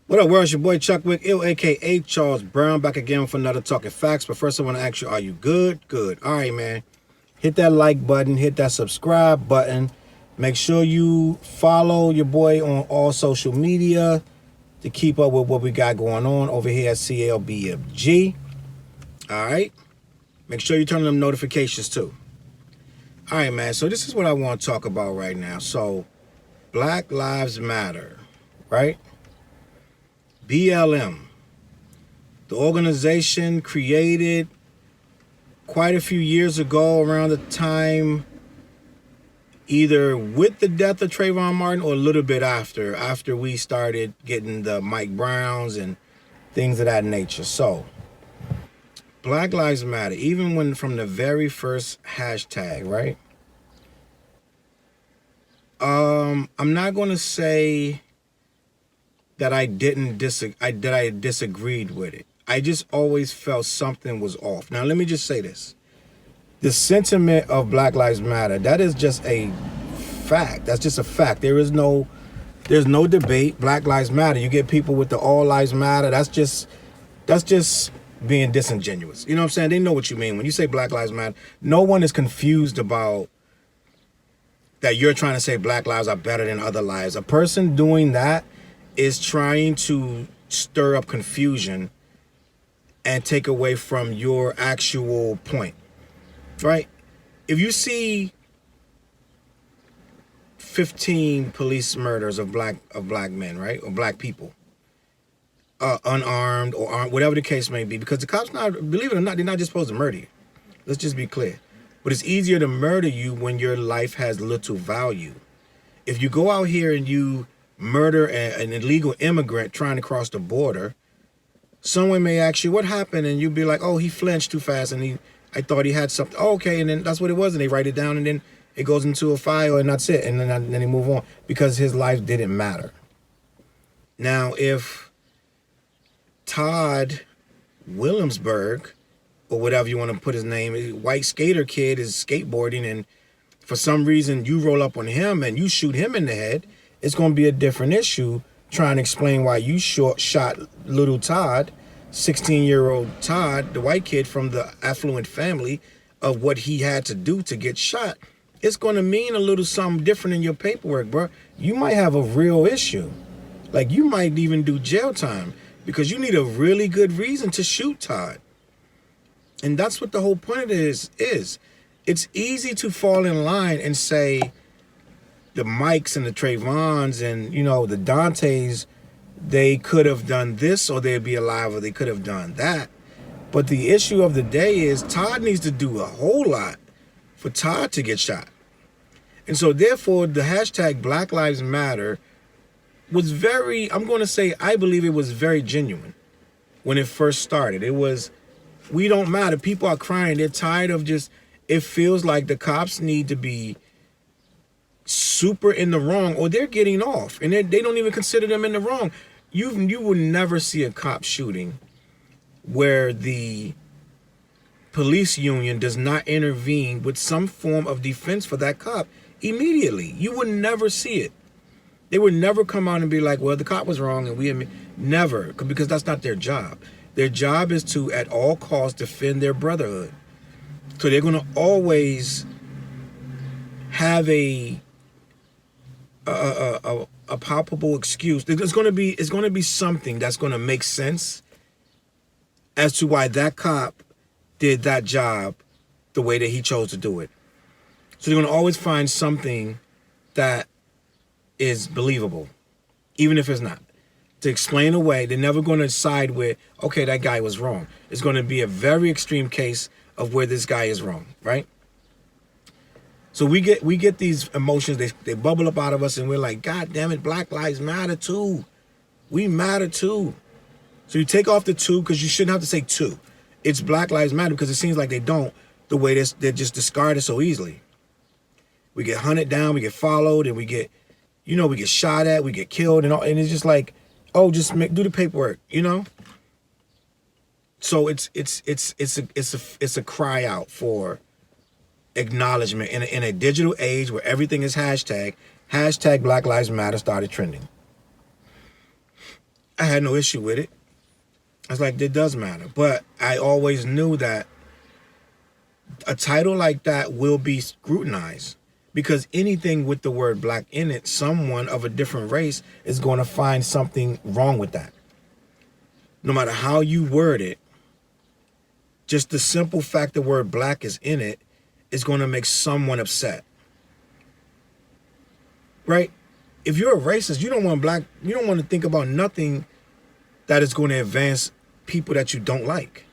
What up, world? It's your boy Chuck Wick, ill, aka Charles Brown, back again for another Talking Facts. But first, I want to ask you, are you good? Good. All right, man. Hit that like button, hit that subscribe button. Make sure you follow your boy on all social media to keep up with what we got going on over here at CLBMG. All right. Make sure you turn on them notifications too. All right, man. So this is what I want to talk about right now. So, Black Lives Matter, right? BLM, the organization created quite a few years ago around the time, either with the death of Trayvon Martin or a little bit after we started getting the Mike Browns and things of that nature. So, Black Lives Matter, even when from the very first hashtag, right? I'm not going to say that I disagreed with it. I just always felt something was off. Now, let me just say this. The sentiment of Black Lives Matter, that is just a fact. That's just a fact. There's no debate. Black Lives Matter. You get people with the all lives matter. That's just being disingenuous. You know what I'm saying? They know what you mean. When you say Black Lives Matter, no one is confused about that you're trying to say Black lives are better than other lives. A person doing that is trying to stir up confusion and take away from your actual point, right? If you see 15 police murders of black men, right, or black people, unarmed or armed, whatever the case may be, because the cops, believe it or not, they're not just supposed to murder you. Let's just be clear. But it's easier to murder you when your life has little value. If you go out here and you murder an illegal immigrant trying to cross the border, someone may ask you what happened, and you'll be like, oh, he flinched too fast and I thought he had something. Oh, okay, and then that's what it was, and they write it down, and then it goes into a file, and that's it, and then they move on because his life didn't matter. Now, if Todd Williamsburg, or whatever you want to put his name, white skater kid is skateboarding, and for some reason you roll up on him and you shoot him in the head, it's going to be a different issue trying to explain why you shot little Todd, 16-year-old Todd, the white kid from the affluent family, of what he had to do to get shot. It's going to mean a little something different in your paperwork, bro. You might have a real issue. Like, you might even do jail time because you need a really good reason to shoot Todd. And that's what the whole point of this is. It's easy to fall in line and say the Mikes and the Trayvons and, you know, the Dantes, they could have done this or they'd be alive, or they could have done that. But the issue of the day is Todd needs to do a whole lot for Todd to get shot. And so therefore the hashtag Black Lives Matter was very, I'm going to say, I believe it was very genuine when it first started. It was, we don't matter. People are crying. They're tired of just, it feels like the cops need to be super in the wrong, or they're getting off, and they don't even consider them in the wrong. You will never see a cop shooting where the police union does not intervene with some form of defense for that cop immediately. You would never see it. They would never come out and be like, well, the cop was wrong and we never, because that's not their job. Their job is to, at all costs, defend their brotherhood. So they're going to always have a palpable excuse. It's going to be something that's going to make sense as to why that cop did that job the way that he chose to do it. So they're going to always find something that is believable, even if it's not. To explain away, they're never going to side with, okay, that guy was wrong. It's going to be a very extreme case of where this guy is wrong, right? So we get these emotions, they bubble up out of us, and we're like, God damn it, Black Lives Matter too. We matter too. So you take off the two, because you shouldn't have to say two. It's Black Lives Matter, because it seems like they don't, the way they're just discarded so easily. We get hunted down, we get followed, and we get, you know, we get shot at, we get killed, and it's just like, oh, just do the paperwork, you know? So it's a cry out for acknowledgement in a digital age where everything is hashtag Black Lives Matter started trending. I had no issue with it. I was like, it does matter. But I always knew that a title like that will be scrutinized, because anything with the word black in it, someone of a different race is going to find something wrong with that. No matter how you word it, just the simple fact the word black is in it is going to make someone upset. Right? If you're a racist, you don't want to think about nothing that is going to advance people that you don't like,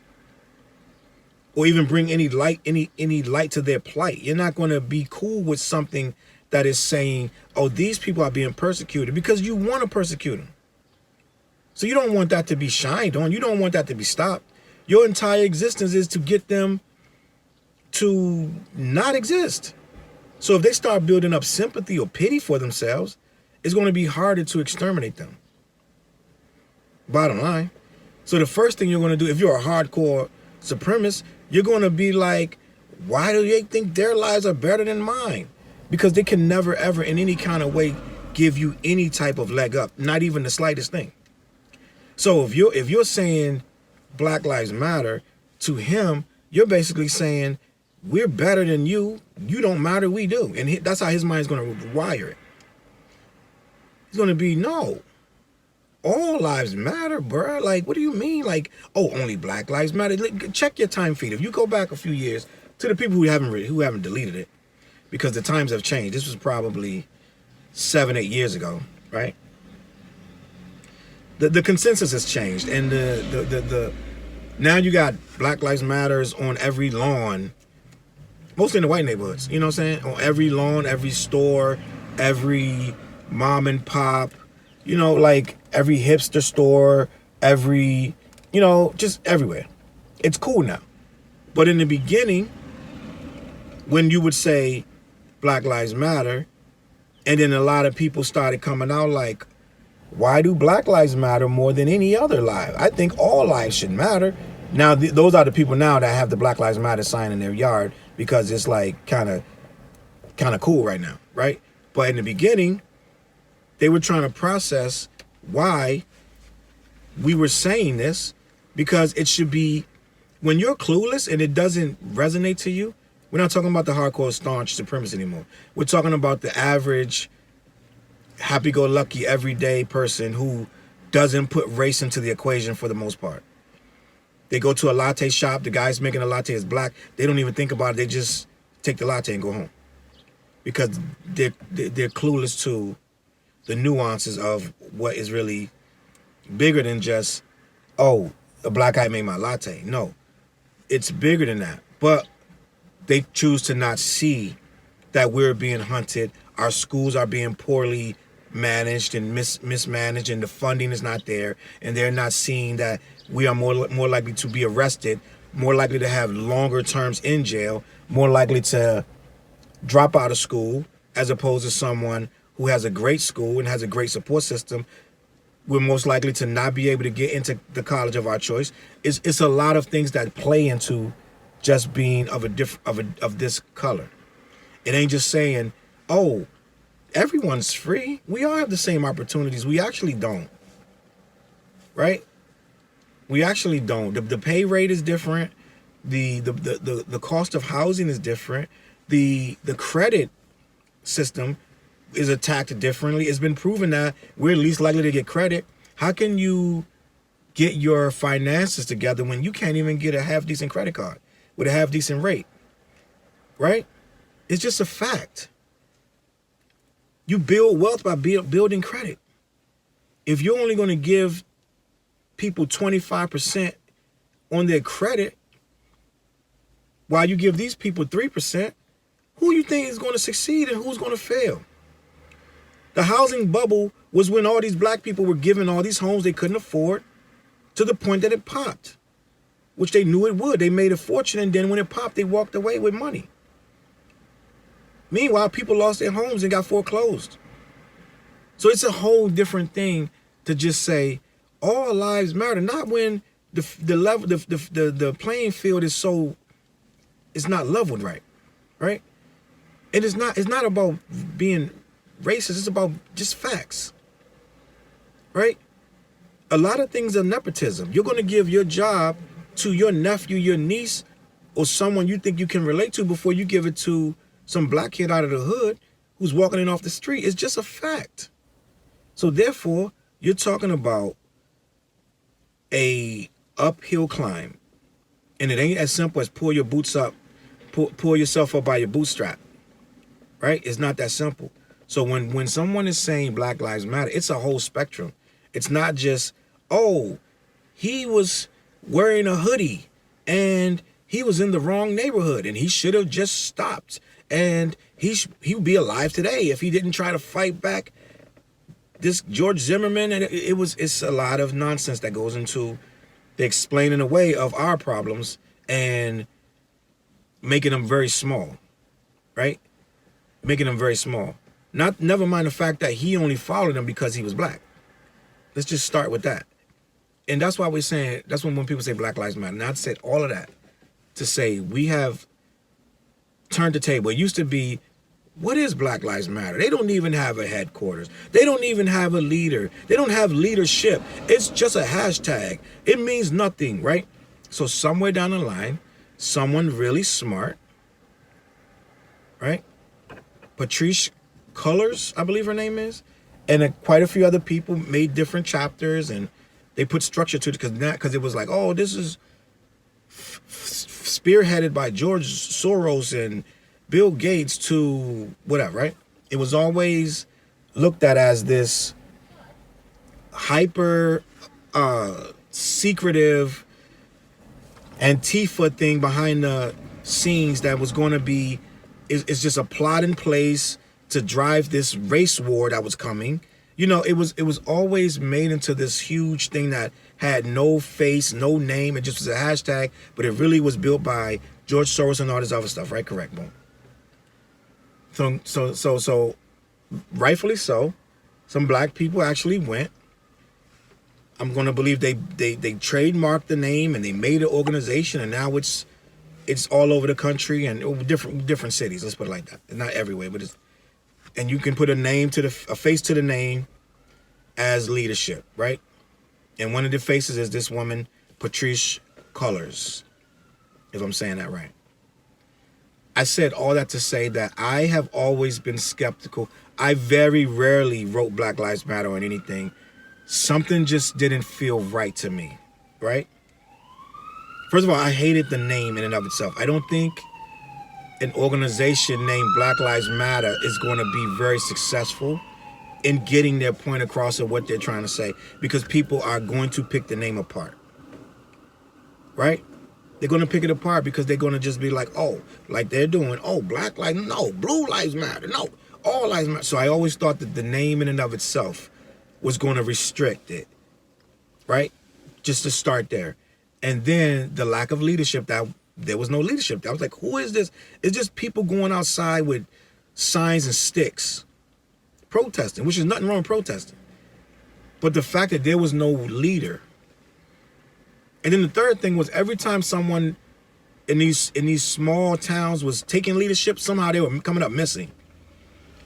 or even bring any light to their plight. You're not going to be cool with something that is saying, oh, these people are being persecuted, because you want to persecute them. So you don't want that to be shined on. You don't want that to be stopped. Your entire existence is to get them to not exist. So if they start building up sympathy or pity for themselves, it's going to be harder to exterminate them. Bottom line. So the first thing you're going to do, if you're a hardcore supremacist, you're going to be like, why do they think their lives are better than mine? Because they can never, ever, in any kind of way, give you any type of leg up, not even the slightest thing. So if you're saying Black Lives Matter, to him, you're basically saying, we're better than you. You don't matter, we do. And that's how his mind is going to wire it. He's going to be, no. All lives matter, bruh. Like, what do you mean? Like, oh, only Black Lives Matter? Check your time feed. If you go back a few years to the people who haven't deleted it, because the times have changed. This was probably 7-8 years ago, right? The consensus has changed, and the now you got Black Lives Matters on every lawn, mostly in the white neighborhoods. You know what I'm saying? On every lawn, every store, every mom and pop. You know, like every hipster store, every, you know, just everywhere. It's cool now. But in the beginning, when you would say Black Lives Matter, and then a lot of people started coming out like, why do Black Lives matter more than any other life? I think all lives should matter. Now, those are the people now that have the Black Lives Matter sign in their yard, because it's like kind of cool right now, right? But in the beginning, they were trying to process why we were saying this, because it should be, when you're clueless and it doesn't resonate to you, we're not talking about the hardcore staunch supremacists anymore. We're talking about the average happy-go-lucky everyday person who doesn't put race into the equation for the most part. They go to a latte shop, the guy's making a latte is black, they don't even think about it, they just take the latte and go home, because they're clueless to the nuances of what is really bigger than just, oh, a black guy made my latte. No, it's bigger than that. But they choose to not see that we're being hunted, our schools are being poorly managed and mismanaged, and the funding is not there, and they're not seeing that we are more likely to be arrested, more likely to have longer terms in jail, more likely to drop out of school, as opposed to someone who has a great school and has a great support system. We're most likely to not be able to get into the college of our choice. It's a lot of things that play into just being of this color. It ain't just saying, oh, everyone's free. We all have the same opportunities. We actually don't, right? We actually don't. The pay rate is different. The cost of housing is different. The credit system is attacked differently. It's been proven that we're least likely to get credit. How can you get your finances together when you can't even get a half-decent credit card with a half-decent rate, right? It's just a fact. You build wealth by building credit. If you're only going to give people 25% on their credit, while you give these people 3%, who you think is going to succeed and who's going to fail? The housing bubble was when all these black people were given all these homes they couldn't afford, to the point that it popped, which they knew it would. They made a fortune, and then when it popped, they walked away with money. Meanwhile, people lost their homes and got foreclosed. So it's a whole different thing to just say all lives matter. Not when the playing field is so, it's not leveled right, right? It's not about being racist. It's about just facts, right? A lot of things are nepotism. You're going to give your job to your nephew, your niece, or someone you think you can relate to before you give it to some black kid out of the hood who's walking in off the street. It's just a fact. So therefore, you're talking about a uphill climb. And it ain't as simple as pull your boots up, pull yourself up by your bootstrap. Right? It's not that simple. So when someone is saying Black Lives Matter, it's a whole spectrum. It's not just, oh, he was wearing a hoodie and he was in the wrong neighborhood and he should have just stopped. And he would be alive today if he didn't try to fight back this George Zimmerman. And it's a lot of nonsense that goes into the explaining away of our problems and making them very small, right? Making them very small. Never mind the fact that he only followed them because he was black. Let's just start with that. And that's why we're saying, that's when people say Black Lives Matter. Now I said all of that to say we have turned the table. It used to be, what is Black Lives Matter? They don't even have a headquarters. They don't even have a leader. They don't have leadership. It's just a hashtag. It means nothing, right? So somewhere down the line, someone really smart, right? Patrice Cullors, I believe her name is, and quite a few other people made different chapters and they put structure to it because it was like, oh, this is spearheaded by George Soros and Bill Gates to whatever, right? It was always looked at as this hyper secretive Antifa thing behind the scenes that was going to be, it's just a plot in place to drive this race war that was coming. You know, it was always made into this huge thing that had no face, no name. It just was a hashtag, but it really was built by George Soros and all this other stuff, right? Correct, boom. So rightfully so, some black people actually went. I'm gonna believe they trademarked the name and they made an organization, and now it's all over the country and different cities. Let's put it like that. Not everywhere, but it's, and you can put a face to the name as leadership, right? And one of the faces is this woman, Patrice Cullors, if I'm saying that right. I said all that to say that I have always been skeptical. I very rarely wrote Black Lives Matter on anything. Something just didn't feel right to me, right? First of all, I hated the name in and of itself. I don't think an organization named Black Lives Matter is going to be very successful in getting their point across of what they're trying to say, because people are going to pick the name apart, right? They're going to pick it apart because they're going to just be like, oh, like they're doing, oh, Black Lives, no, Blue Lives Matter, no, all lives matter. So I always thought that the name in and of itself was going to restrict it, right? Just to start there. And then the lack of leadership, that there was no leadership. I was like, who is this? It's just people going outside with signs and sticks protesting, which is nothing wrong with protesting. But the fact that there was no leader. And then the third thing was, every time someone in these small towns was taking leadership, somehow they were coming up missing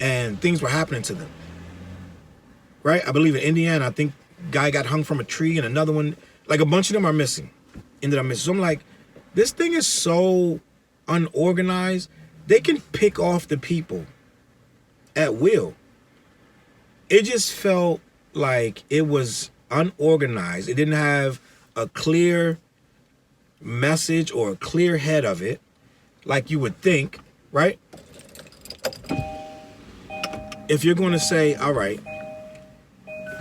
and things were happening to them. Right? I believe in Indiana, I think guy got hung from a tree, and another one, like a bunch of them are missing. Ended up missing. So I'm like, this thing is so unorganized. They can pick off the people at will. It just felt like it was unorganized. It didn't have a clear message or a clear head of it, like you would think, right? If you're going to say, all right,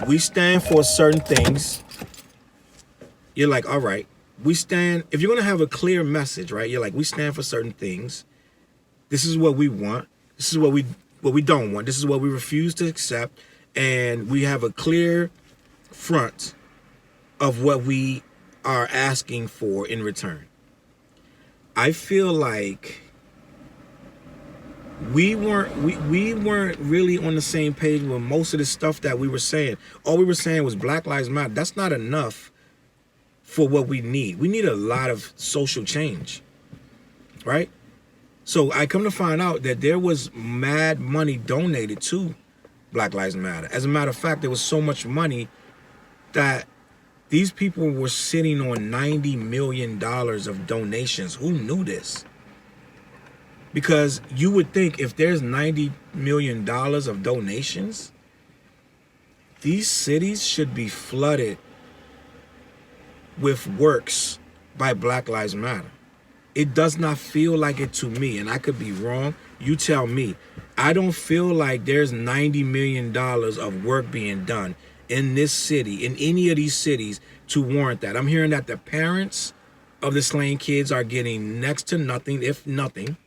we stand for certain things, you're like, all right, we stand, if you're going to have a clear message, right? You're like, we stand for certain things. This is what we want. This is what we don't want. This is what we refuse to accept. And we have a clear front of what we are asking for in return. I feel like we weren't really on the same page with most of the stuff that we were saying. All we were saying was Black Lives Matter. That's not enough for what we need. We need a lot of social change, right? So I come to find out that there was mad money donated to Black Lives Matter. As a matter of fact, there was so much money that These people were sitting on $90 million of donations. Who knew this? Because you would think if there's $90 million of donations, these cities should be flooded with works by Black Lives Matter. It does not feel like it to me, and I could be wrong. You tell me. I don't feel like there's $90 million of work being done in this city, in any of these cities, to warrant that. I'm hearing that the parents of the slain kids are getting next to nothing, if nothing.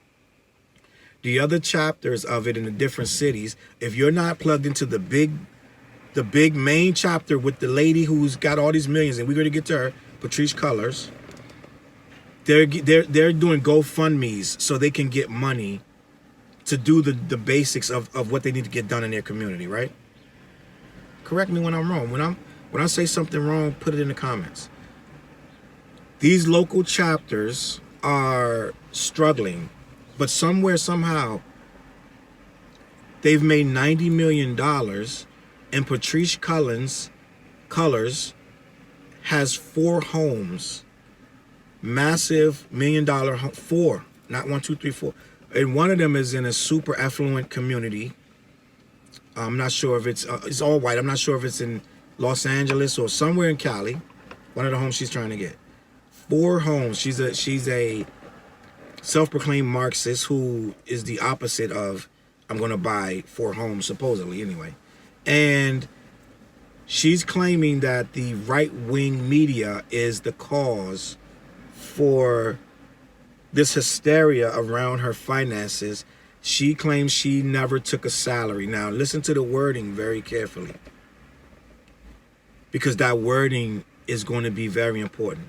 The other chapters of it in the different cities, if you're not plugged into the big main chapter with the lady who's got all these millions, and we're going to get to her, Patrice Cullors, they're doing GoFundMes so they can get money to do the basics of what they need to get done in their community, right? Correct me when I'm wrong. When I say something wrong, put it in the comments. These local chapters are struggling, but somewhere, somehow, they've made $90 million, and Patrice Cullors has 4 homes, massive $1 million home, 4, not 1, 2, 3, 4. And one of them is in a super affluent community. I'm not sure if it's all white. I'm not sure if it's in Los Angeles or somewhere in Cali. One of the homes she's trying to get. 4 homes. She's a self-proclaimed Marxist who is the opposite of I'm going to buy 4 homes, supposedly, anyway. And she's claiming that the right-wing media is the cause for this hysteria around her finances. She claims she never took a salary. Now, listen to the wording very carefully, because that wording is going to be very important.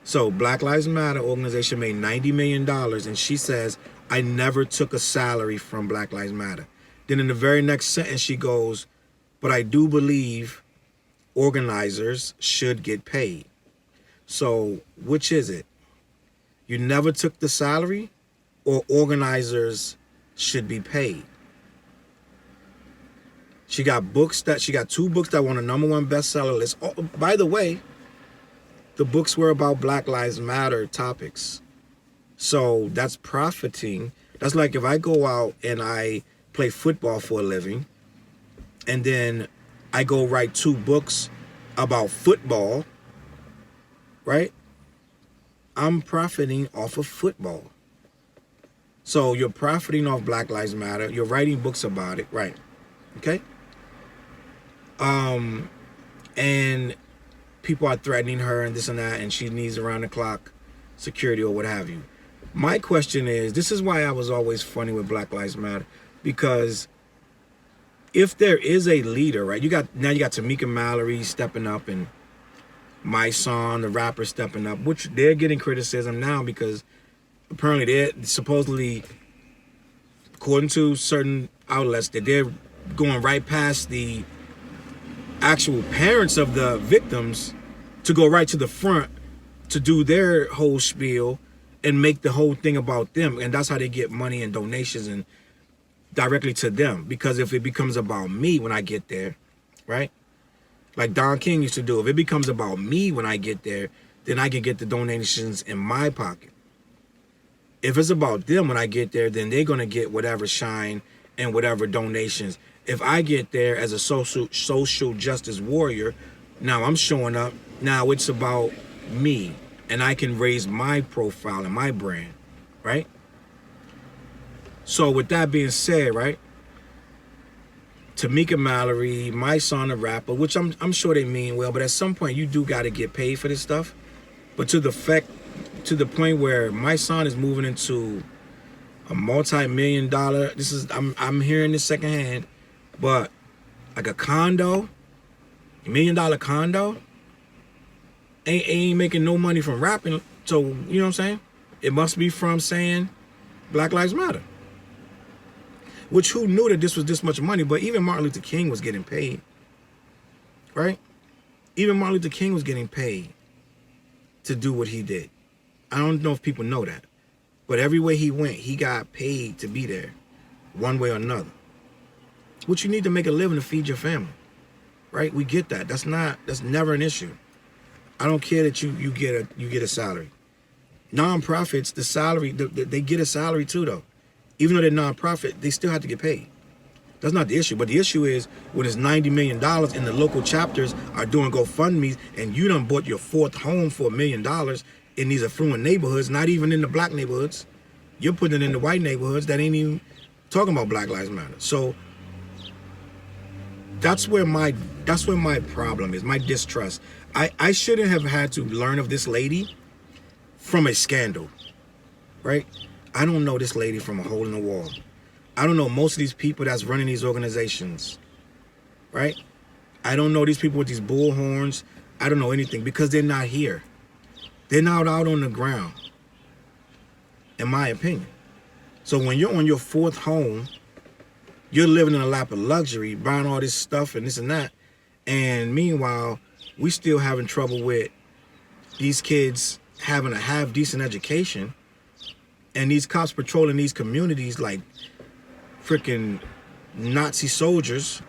So, Black Lives Matter organization made $90 million, and she says, I never took a salary from Black Lives Matter. Then in the very next sentence, she goes, but I do believe organizers should get paid. So, which is it? You never took the salary, or organizers should be paid? She got 2 books that won a #1 bestseller list. Oh, by the way, the books were about Black Lives Matter topics. So that's profiting. That's like if I go out and I play football for a living, and then I go write 2 books about football, right? I'm profiting off of football. So you're profiting off Black Lives Matter. You're writing books about it, right? Okay. And people are threatening her and this and that, and she needs around-the-clock security or what have you. My question is, this is why I was always funny with Black Lives Matter, because if there is a leader, right? Now you got Tamika Mallory stepping up, and My Son, the rapper, stepping up, which they're getting criticism now because apparently they're supposedly, according to certain outlets, that they're going right past the actual parents of the victims to go right to the front to do their whole spiel and make the whole thing about them. And that's how they get money and donations and directly to them. Because if it becomes about me when I get there, right? Like Don King used to do, if it becomes about me when I get there, then I can get the donations in my pocket. If it's about them when I get there, then they're going to get whatever shine and whatever donations. If I get there as a social justice warrior, now I'm showing up. Now it's about me, and I can raise my profile and my brand, right? So with that being said, right, Tamika Mallory, My Son, a rapper, which I'm sure they mean well, but at some point you do got to get paid for this stuff. But to the point where My Son is moving into a multi-million-dollar, I'm hearing this secondhand, but like a condo, $1 million condo, ain't making no money from rapping. So, you know what I'm saying? It must be from saying Black Lives Matter. Which, who knew that this was this much money? But even Martin Luther King was getting paid, right? Even Martin Luther King was getting paid to do what he did. I don't know if people know that. But everywhere he went, he got paid to be there, one way or another. Which you need to make a living to feed your family, right? We get that. That's never an issue. I don't care that you get a salary. Non-profits, the salary, they get a salary too though. Even though they're non-profit, they still have to get paid. That's not the issue. But the issue is when it's $90 million and the local chapters are doing GoFundMes and you done bought your 4th home for $1 million in these affluent neighborhoods, not even in the black neighborhoods. You're putting it in the white neighborhoods that ain't even talking about Black Lives Matter. So that's where my problem is, my distrust. I shouldn't have had to learn of this lady from a scandal, right? I don't know this lady from a hole in the wall. I don't know most of these people that's running these organizations, right? I don't know these people with these bullhorns. I don't know anything because they're not here. They're not out on the ground, in my opinion. So when you're on your 4th home, you're living in a lap of luxury, buying all this stuff and this and that. And meanwhile, we still having trouble with these kids having a half-decent education and these cops patrolling these communities like freaking Nazi soldiers.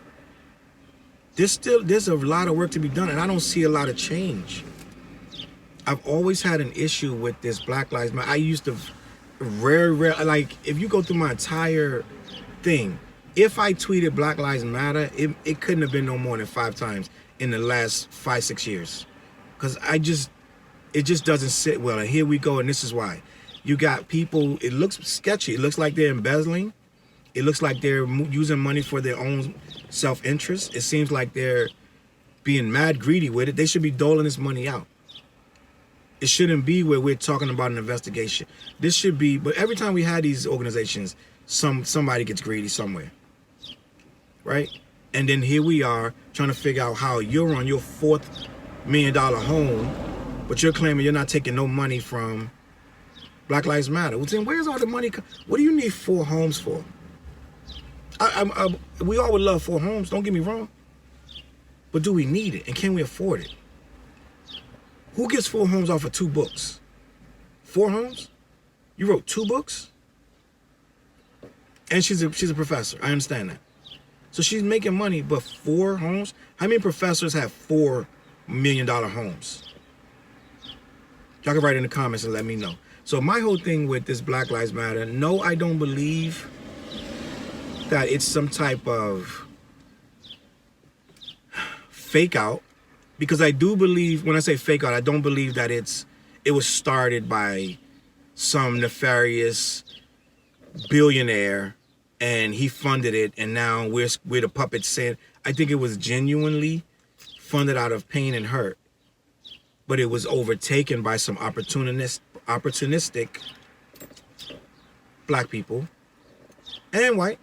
There's a lot of work to be done, and I don't see a lot of change. I've always had an issue with this Black Lives Matter. I used to rare, like, if you go through my entire thing, if I tweeted Black Lives Matter, it couldn't have been no more than 5 times in the last 5-6 years. Because it just doesn't sit well. And here we go, and this is why. You got people, it looks sketchy. It looks like they're embezzling. It looks like they're using money for their own self-interest. It seems like they're being mad greedy with it. They should be doling this money out. It shouldn't be where we're talking about an investigation. This should be, but every time we had these organizations, somebody gets greedy somewhere, right? And then here we are trying to figure out how you're on your $4th million home, but you're claiming you're not taking no money from Black Lives Matter. Well, then where's all the money? What do you need 4 homes for? We all would love 4 homes, don't get me wrong. But do we need it? And can we afford it? Who gets 4 homes off of 2 books? 4 homes? You wrote 2 books? And she's a professor. I understand that. So she's making money, but 4 homes? How many professors have $4 million homes? Y'all can write in the comments and let me know. So my whole thing with this Black Lives Matter, no, I don't believe that it's some type of fake out. Because I do believe, when I say fake out, I don't believe that it was started by some nefarious billionaire and he funded it and now we're the puppets saying. I think it was genuinely funded out of pain and hurt. But it was overtaken by some opportunistic black people and white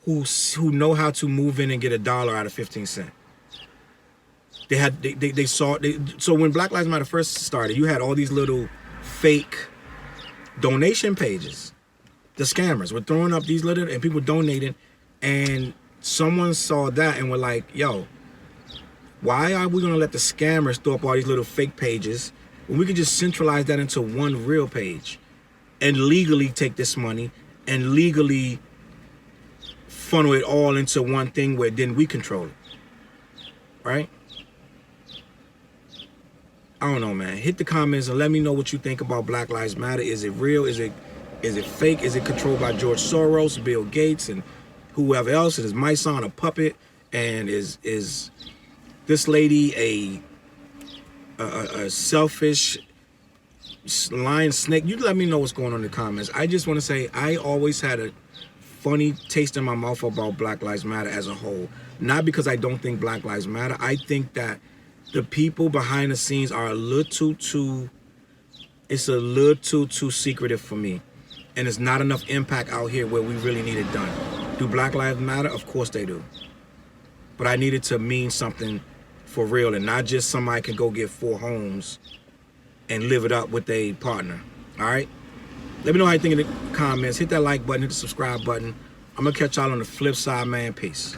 who know how to move in and get $1 out of 15 cents. So when Black Lives Matter first started, you had all these little fake donation pages. The scammers were throwing up these little, and people donating, and someone saw that and were like, yo, why are we gonna let the scammers throw up all these little fake pages when we could just centralize that into one real page and legally take this money and legally funnel it all into one thing where then we control it, right? I don't know, man. Hit the comments and let me know what you think about Black Lives Matter. Is it real? Is it fake? Is it controlled by George Soros, Bill Gates, and whoever else? Is my son a puppet? And is this lady a selfish lion snake? You let me know what's going on in the comments. I just want to say I always had a funny taste in my mouth about Black Lives Matter as a whole. Not because I don't think Black Lives Matter. I think that the people behind the scenes are a little too secretive for me. And it's not enough impact out here where we really need it done. Do Black Lives Matter? Of course they do. But I need it to mean something for real and not just somebody can go get 4 homes and live it up with a partner. All right? Let me know how you think in the comments. Hit that like button, hit the subscribe button. I'm going to catch y'all on the flip side, man. Peace.